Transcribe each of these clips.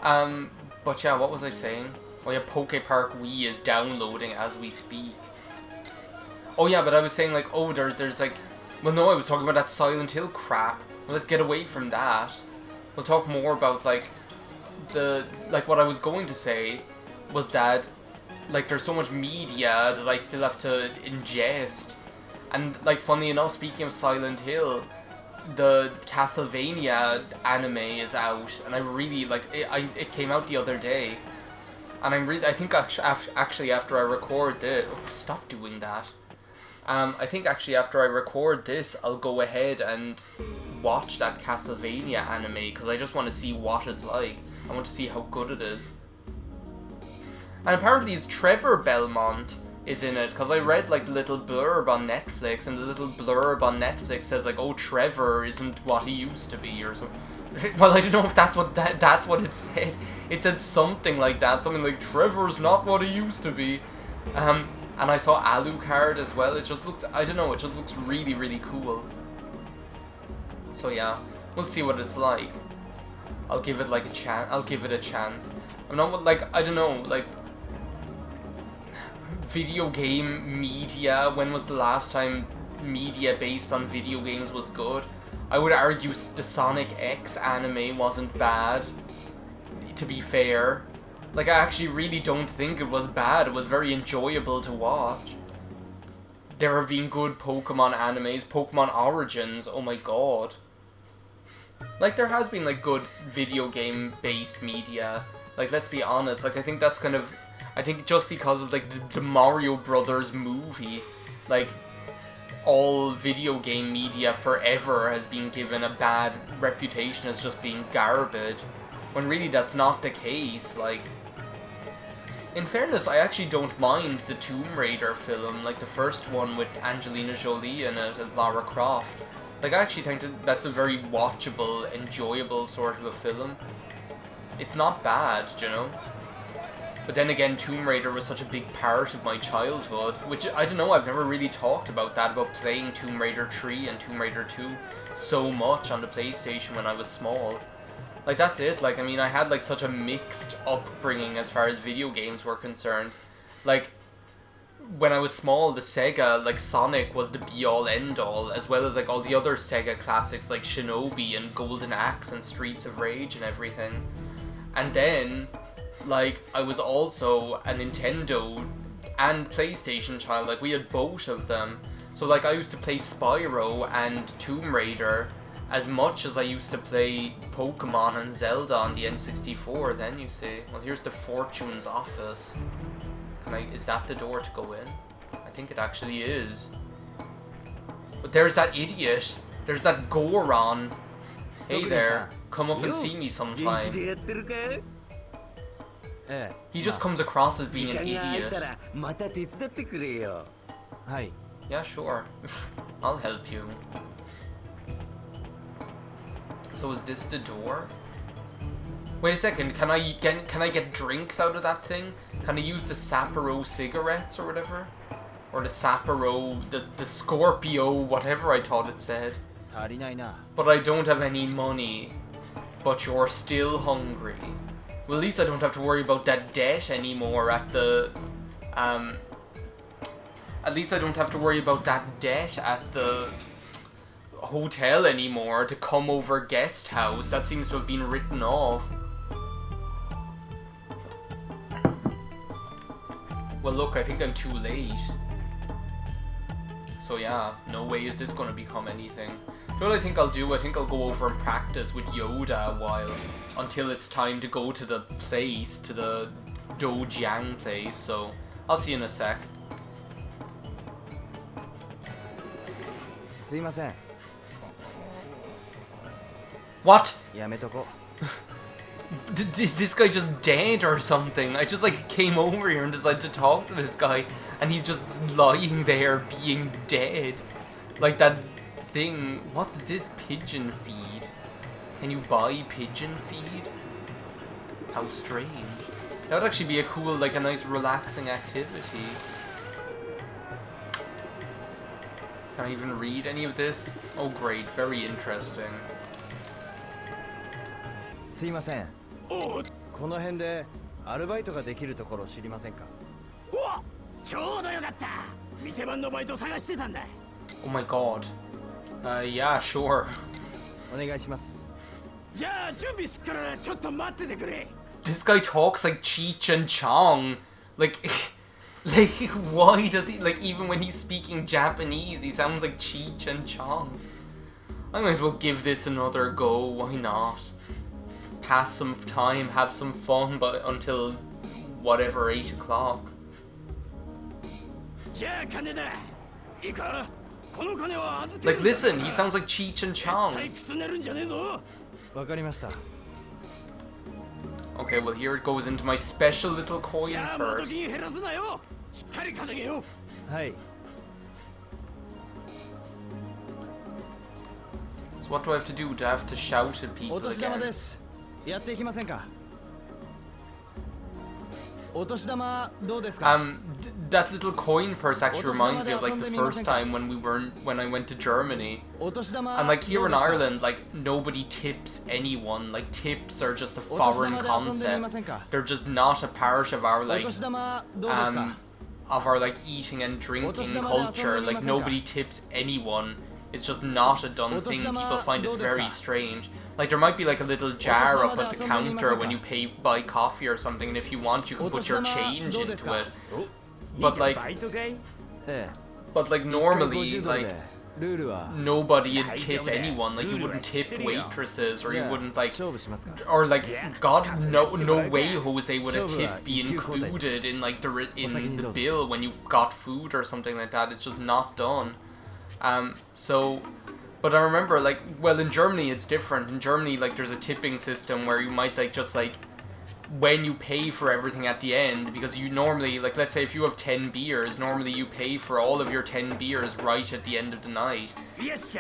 But yeah, what was I saying? Oh yeah, Poke Park Wii is downloading as we speak. Oh yeah, but I was saying like, oh, there's like, well no, I was talking about that Silent Hill crap. Well, let's get away from that. We'll talk more about like what I was going to say was that like there's so much media that I still have to ingest. And like, funny enough, speaking of Silent Hill, the Castlevania anime is out, and I really like it. It came out the other day, and I think actually after I record this, oh, stop doing that. I think actually after I record this, I'll go ahead and watch that Castlevania anime because I just want to see what it's like. I want to see how good it is. And apparently it's Trevor Belmont is in it, because I read like the little blurb on Netflix, and the little blurb on Netflix says like, oh, Trevor isn't what he used to be, or something. Well, I don't know if that's what that's what it said. It said something like that, something like, Trevor's not what he used to be. And I saw Alucard as well. It just looked, I don't know, it just looks really, really cool. So yeah, we'll see what it's like. I'll give it like a chance. I'll give it a chance. I'm not like, I don't know, like, video game media. When was the last time media based on video games was good? I would argue the Sonic X anime wasn't bad, to be fair. Like, I actually really don't think it was bad. It was very enjoyable to watch. There have been good Pokemon animes. Pokemon Origins, oh my god. Like, there has been, like, good video game-based media. Like, let's be honest. Like, I think that's kind of... I think just because of, like, the Mario Brothers movie, like, all video game media forever has been given a bad reputation as just being garbage. When really that's not the case, like... In fairness, I actually don't mind the Tomb Raider film, like the first one with Angelina Jolie in it as Lara Croft. Like, I actually think that's a very watchable, enjoyable sort of a film. It's not bad, you know? But then again, Tomb Raider was such a big part of my childhood, which, I don't know, I've never really talked about that, about playing Tomb Raider 3 and Tomb Raider 2 so much on the PlayStation when I was small. Like, that's it. Like, I mean, I had, like, such a mixed upbringing as far as video games were concerned. Like, when I was small, the Sega, like, Sonic was the be-all, end-all, as well as, like, all the other Sega classics, like Shinobi and Golden Axe and Streets of Rage and everything. And then, like, I was also a Nintendo and PlayStation child. Like, we had both of them. So, like, I used to play Spyro and Tomb Raider as much as I used to play Pokemon and Zelda on the N64 then, you see. Well, here's the Fortune's office. Is that the door to go in? I think it actually is. But there's that idiot. There's that Goron. Hey there, come up and see me sometime. He just comes across as being an idiot. Yeah, sure. I'll help you. So is this the door? Wait a second, can I get drinks out of that thing? Can I use the Sapporo cigarettes or whatever? Or the Sapporo, the Scorpio, whatever I thought it said. But I don't have any money. But you're still hungry. Well, at least I don't have to worry about that debt anymore at the... At least I don't have to worry about that debt at the hotel anymore, to come over guest house. That seems to have been written off. Well, look, I think I'm too late. So yeah, no way is this going to become anything. You know what I think I'll do? I think I'll go over and practice with Yoda a while, until it's time to go to the place, to the Dojiang place, so I'll see you in a sec. What? Is this guy just dead or something? I just like came over here and decided to talk to this guy, and he's just lying there being dead. Like that thing. What's this? Pigeon feed? Can you buy pigeon feed? How strange. That would actually be a cool, like a nice relaxing activity. Can I even read any of this? Oh great, very interesting. この辺でアルバイトができるところ知りませんか？お、ちょうどよかった。店番のバイト探してたんだ。 Oh my god. Yeah, sure. お願いします。じゃあ準備すっからちょっと待っててくれ。 This guy talks like Cheech and Chong. Like, like, why does he, like, even when he's speaking Japanese, he sounds like Cheech and Chong. I might as well give this another go, why not? Pass some time, have some fun, but until whatever, 8 o'clock. じゃあ金だ。いいか、この金は預け Like, listen, he sounds like Cheech and 絶 Chong. 対くすねるんじゃねえぞ。わかりました。 Okay, well, here it goes into my special little coin じゃあ元 purse. 金減らすなよ。しっかり稼げよ。はい。 So what do I have to do? Do I have to shout at お people 年玉 again? です。やっていきませんか？お年玉どうですか？ That little coin purse actually reminds me of like the first time when I went to Germany. お年玉 And like here どう in ですか？ Ireland, like nobody tips anyone. Like tips are just a お年 foreign 玉で遊んでみま concept. せんか？ They're just not a part of our お like 年玉どうですか？ of our like eating and drinking culture. Like nobody tips anyone. It's just not a done thing. People find it very strange. Like there might be like a little jar up at the counter when you buy coffee or something, and if you want, you can put your change into it. But like, バイトかい？ ええ。 but like normally, 150ドル like でルールは nobody would tip anyone. Like you wouldn't tip waitresses, or じ you ゃあ wouldn't like, 勝負しますか？ or like God, no way, Jose, would a tip be included in like in the bill when you got food or something like that. It's just not done. So, but I remember like, well, in Germany it's different. In Germany, like there's a tipping system where you might like just like when you pay for everything at the end, because you normally, like let's say if you have 10 beers, normally you pay for all of your 10 beers right at the end of the night.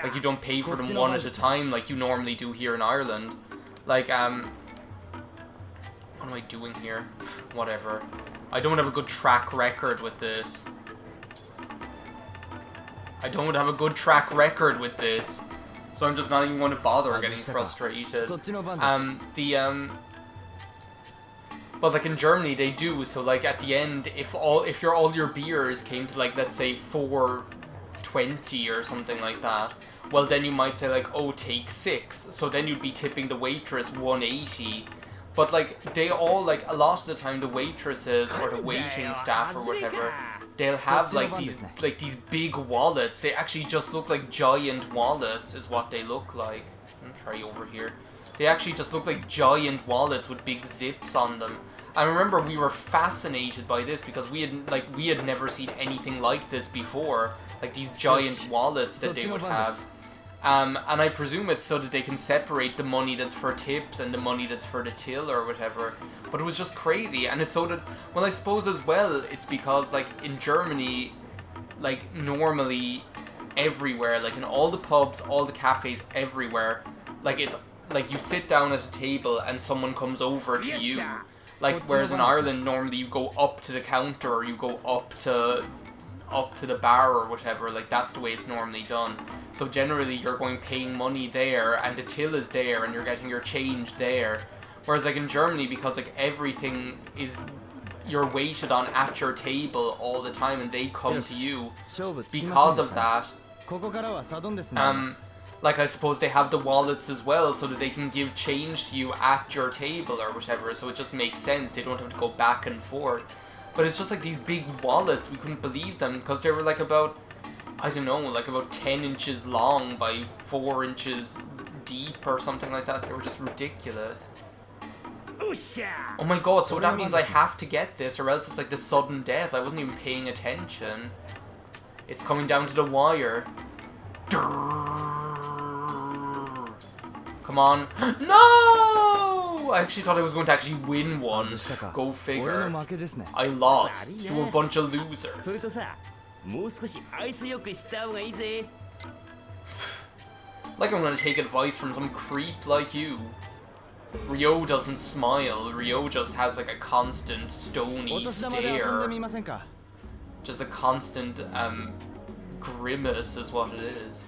Like you don't pay for them one at a time like you normally do here in Ireland. Like what am I doing here? Whatever. I don't have a good track record with this. I don't have a good track record with this, so I'm just not even going to bother getting frustrated. But like in Germany they do, so like at the end, if all your beers came to like let's say 4.20 or something like that, well then you might say like, oh, take 6, so then you'd be tipping the waitress 180. But like they all, like a lot of the time, the waitresses or the waiting staff or whatever, they'll have like these big wallets. They actually just look like giant wallets is what they look like. Let me try over here. They actually just look like giant wallets with big zips on them. I remember we were fascinated by this because we had never seen anything like this before. Like these giant wallets that they would have. And I presume it's so that they can separate the money that's for tips and the money that's for the till or whatever. But it was just crazy, and it's so that, well, I suppose as well, it's because, like, in Germany, like, normally, everywhere, like, in all the pubs, all the cafes, everywhere, like, it's, like, you sit down at a table and someone comes over to you. Like, whereas in Ireland, normally you go up to the counter or you go up to the bar or whatever, like, that's the way it's normally done. So generally, you're paying money there, and the till is there, and you're getting your change there. Whereas, like, in Germany, because, like, everything is, you're waited on at your table all the time, and they come to you. Because of that, like, I suppose they have the wallets as well, so that they can give change to you at your table or whatever, so it just makes sense. They don't have to go back and forth. But it's just, like, these big wallets, we couldn't believe them, because they were, like, about, I don't know, like, about 10 inches long by 4 inches deep or something like that. They were just ridiculous. Oh my god, so that means I have to get this, or else it's like the sudden death. I wasn't even paying attention. It's coming down to the wire. Come on. No! I actually thought I was going to actually win one. Go figure. I lost to a bunch of losers. Like I'm going to take advice from some creep like you. Ryo doesn't smile. Ryo just has like a constant stony stare. Just a constant grimace is what it is.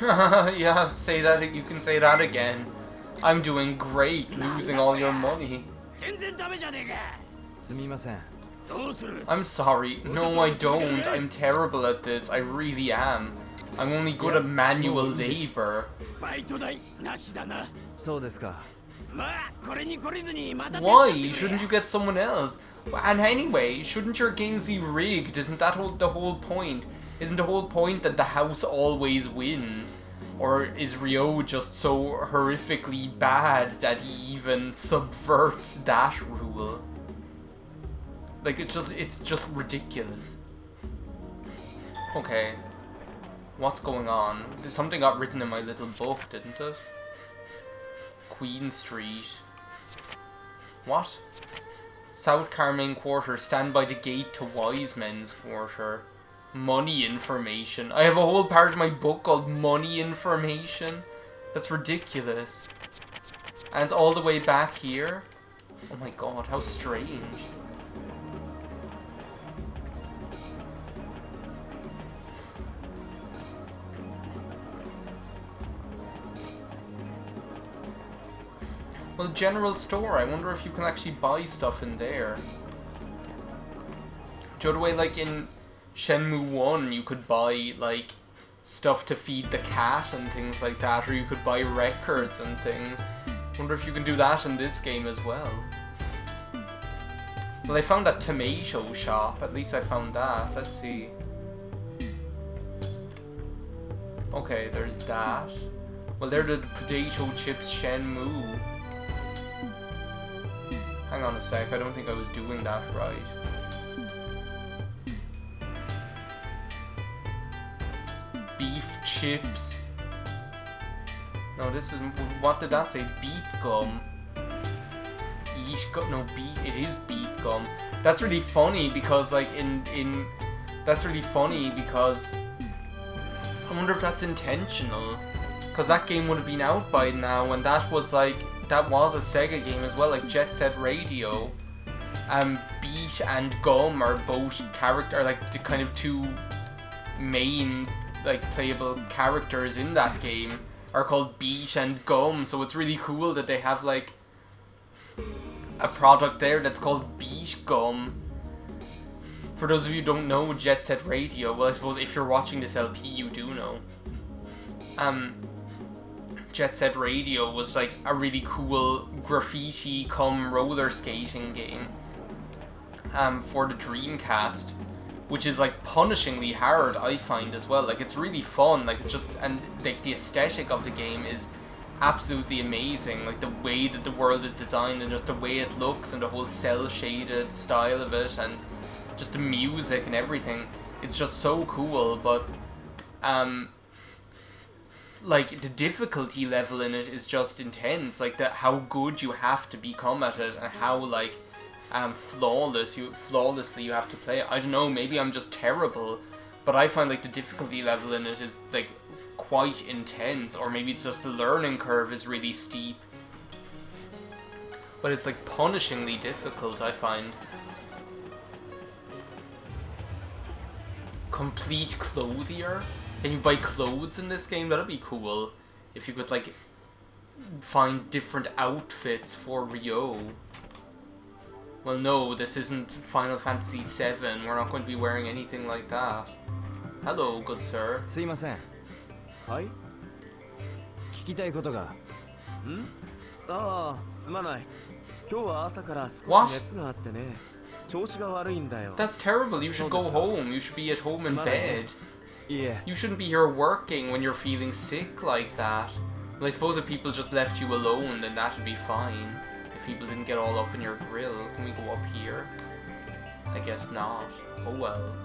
Yeah, say that. You can say that again. I'm doing great, losing all your money. 全然ダメじゃねえか。すみません。どうする？ I'm sorry. No, I don't. I'm terrible at this. I really am. I'm only good at manual labor. バイト代なしだな。そうですか。まあこれに懲りずにまた。Why? Shouldn't you get someone else? And anyway, shouldn't your games be rigged? Isn't that the whole point? Isn't the whole point that the house always wins? Or is Ryo just so horrifically bad that he even subverts that rule? Like, it's just ridiculous. Okay. What's going on? Something got written in my little book, didn't it? Queen Street. What? South Carmine Quarter, stand by the gate to Wise Men's Quarter. Money information. I have a whole part of my book called Money Information. That's ridiculous. And it's all the way back here. Oh my god, how strange. Well, general store. I wonder if you can actually buy stuff in there. Do you know the way, like, in Shenmue 1, you could buy, like, stuff to feed the cat and things like that, or you could buy records and things. Wonder if you can do that in this game as well. Well, I found that tomato shop. At least I found that. Let's see. Okay, there's that. Well, they're the potato chips Shenmue. Hang on a sec, I don't think I was doing that right. Beef chips. No, this is... What did that say? Beet gum. Yeesh gum. No, it is beet gum. That's really funny because, like, that's really funny because... I wonder if that's intentional. Because that game would have been out by now, and that was, like... That was a Sega game as well, like Jet Set Radio. Beat and Gum are both like the kind of two main like playable characters in that game are called Beat and Gum, so it's really cool that they have like a product there that's called Beat Gum. For those of you who don't know Jet Set Radio, well, I suppose if you're watching this LP you do know. Jet Set Radio was like a really cool graffiti cum roller skating game for the Dreamcast, which is like punishingly hard, I find, as well. Like, it's really fun, like, it's just, and like the aesthetic of the game is absolutely amazing, like the way that the world is designed and just the way it looks and the whole cell shaded style of it and just the music and everything. It's just so cool. But like, the difficulty level in it is just intense. Like, how good you have to become at it, and how, like, flawlessly you have to play it. I don't know, maybe I'm just terrible, but I find, like, the difficulty level in it is, like, quite intense, or maybe it's just the learning curve is really steep. But it's, like, punishingly difficult, I find. Complete Clothier? Can you buy clothes in this game? That'd be cool. If you could, like, find different outfits for Ryo. Well, no, this isn't Final Fantasy VII. We're not going to be wearing anything like that. Hello, good sir. すいません。はい。聞きたいことが。ん？ああ、すまない。今日は朝から少し熱があってね。調子が悪いんだよ。That's terrible. You should go home. You should be at home in bed. Yeah. You shouldn't be here working when you're feeling sick like that. Well, I suppose if people just left you alone, then that would be fine. If people didn't get all up in your grill. Can we go up here? I guess not. Oh well.